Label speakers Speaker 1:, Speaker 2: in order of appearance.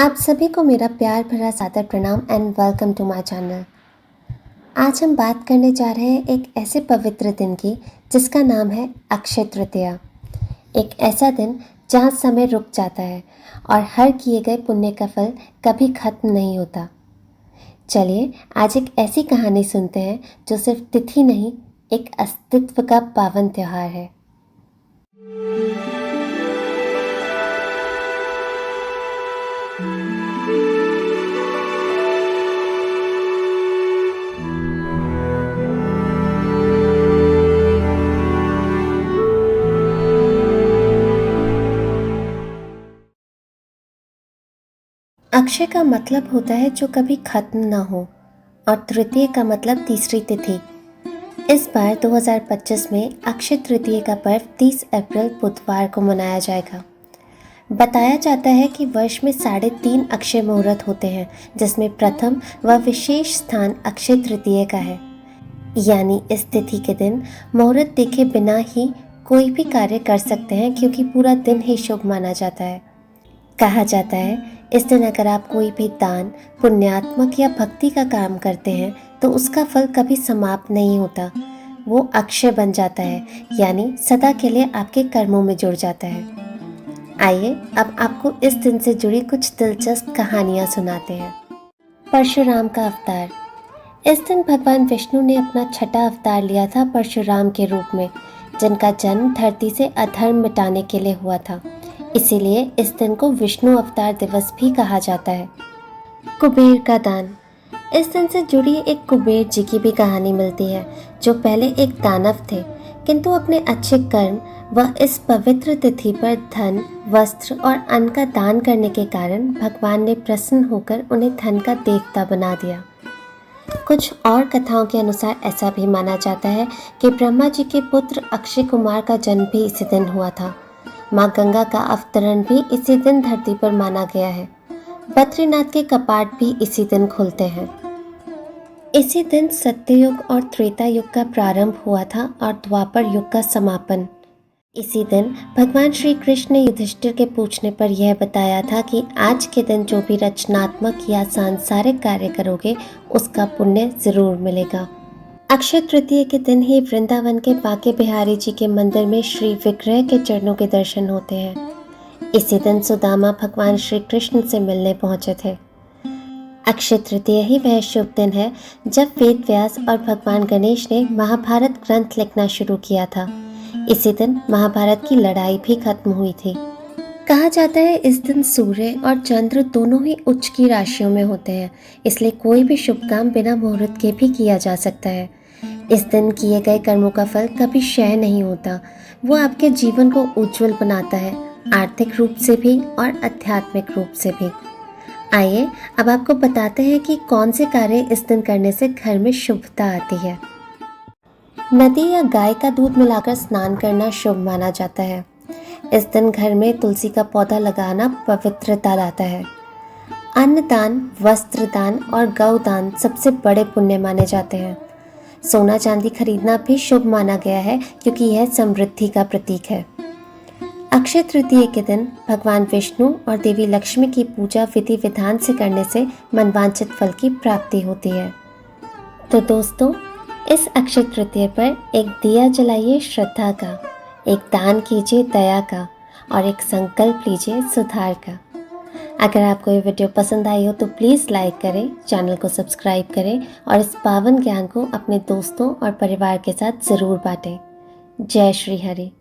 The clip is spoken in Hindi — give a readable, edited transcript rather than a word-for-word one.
Speaker 1: आप सभी को मेरा प्यार भरा सादर प्रणाम and welcome to my channel. आज हम बात करने जा रहे हैं एक ऐसे पवित्र दिन की जिसका नाम है अक्षय तृतीया। एक ऐसा दिन जहां समय रुक जाता है और हर किए गए पुण्य का फल कभी खत्म नहीं होता। चलिए आज एक ऐसी कहानी सुनते हैं जो सिर्फ तिथि नहीं, एक अस्तित्व का पावन त्योहार है। अक्षय का मतलब होता है जो कभी खत्म ना हो और तृतीय का मतलब तीसरी तिथि। इस बार 2025 में अक्षय तृतीय का पर्व 30 अप्रैल बुधवार को मनाया जाएगा। बताया जाता है कि वर्ष में 3.5 अक्षय मुहूर्त होते हैं, जिसमें प्रथम व विशेष स्थान अक्षय तृतीय का है। यानी इस तिथि के दिन मुहूर्त देखे बिना ही कोई भी कार्य कर सकते हैं, क्योंकि पूरा दिन ही शुभ माना जाता है। कहा जाता है इस दिन अगर आप कोई भी दान, पुण्यात्मक या भक्ति का काम करते हैं तो उसका फल कभी समाप्त नहीं होता, वो अक्षय बन जाता है, यानी सदा के लिए आपके कर्मों में जुड़ जाता है। आइए अब आपको इस दिन से जुड़ी कुछ दिलचस्प कहानियाँ सुनाते हैं। परशुराम का अवतार। इस दिन भगवान विष्णु ने अपना छठा अवतार लिया था परशुराम के रूप में, जिनका जन्म धरती से अधर्म मिटाने के लिए हुआ था। इसीलिए इस दिन को विष्णु अवतार दिवस भी कहा जाता है। कुबेर का दान। इस दिन से जुड़ी एक कुबेर जी की भी कहानी मिलती है, जो पहले एक दानव थे, किंतु अपने अच्छे कर्म व इस पवित्र तिथि पर धन, वस्त्र और अन्न का दान करने के कारण भगवान ने प्रसन्न होकर उन्हें धन का देवता बना दिया। कुछ और कथाओं के अनुसार ऐसा भी माना जाता है कि ब्रह्मा जी के पुत्र अक्षय कुमार का जन्म भी इसी दिन हुआ था। माँ गंगा का अवतरण भी इसी दिन धरती पर माना गया है। बद्रीनाथ के कपाट भी इसी दिन खुलते हैं। इसी दिन सत्ययुग और त्रेता युग का प्रारंभ हुआ था और द्वापर युग का समापन। इसी दिन भगवान श्री कृष्ण ने युधिष्ठिर के पूछने पर यह बताया था कि आज के दिन जो भी रचनात्मक या सांसारिक कार्य करोगे उसका पुण्य जरूर मिलेगा। अक्षय तृतीय के दिन ही वृंदावन के बांके बिहारी जी के मंदिर में श्री विग्रह के चरणों के दर्शन होते हैं। इसी दिन सुदामा भगवान श्री कृष्ण से मिलने पहुंचे थे। अक्षय तृतीय ही वह शुभ दिन है जब वेद व्यास और भगवान गणेश ने महाभारत ग्रंथ लिखना शुरू किया था। इसी दिन महाभारत की लड़ाई भी खत्म हुई थी। कहा जाता है इस दिन सूर्य और चंद्र दोनों ही उच्च की राशियों में होते हैं, इसलिए कोई भी शुभ काम बिना मुहूर्त के भी किया जा सकता है। इस दिन किए गए कर्मों का फल कभी क्षय नहीं होता, वो आपके जीवन को उज्जवल बनाता है, आर्थिक रूप से भी और आध्यात्मिक रूप से भी। आइए अब आपको बताते हैं कि कौन से कार्य इस दिन करने से घर में शुभता आती है। नदी या गाय का दूध मिलाकर स्नान करना शुभ माना जाता है। इस दिन घर में तुलसी का पौधा लगाना पवित्रता लाता है। अन्नदान, वस्त्र दान और गौ दान सबसे बड़े पुण्य माने जाते हैं। सोना चांदी खरीदना भी शुभ माना गया है, क्योंकि यह समृद्धि का प्रतीक है। अक्षय तृतीय के दिन भगवान विष्णु और देवी लक्ष्मी की पूजा विधि विधान से करने से मनवांछित फल की प्राप्ति होती है। तो दोस्तों, इस अक्षय तृतीय पर एक दिया जलाइए श्रद्धा का, एक दान कीजिए दया का और एक संकल्प लीजिए सुधार का। अगर आपको ये वीडियो पसंद आई हो तो प्लीज़ लाइक करें, चैनल को सब्सक्राइब करें और इस पावन ज्ञान को अपने दोस्तों और परिवार के साथ ज़रूर बांटें। जय श्री हरि।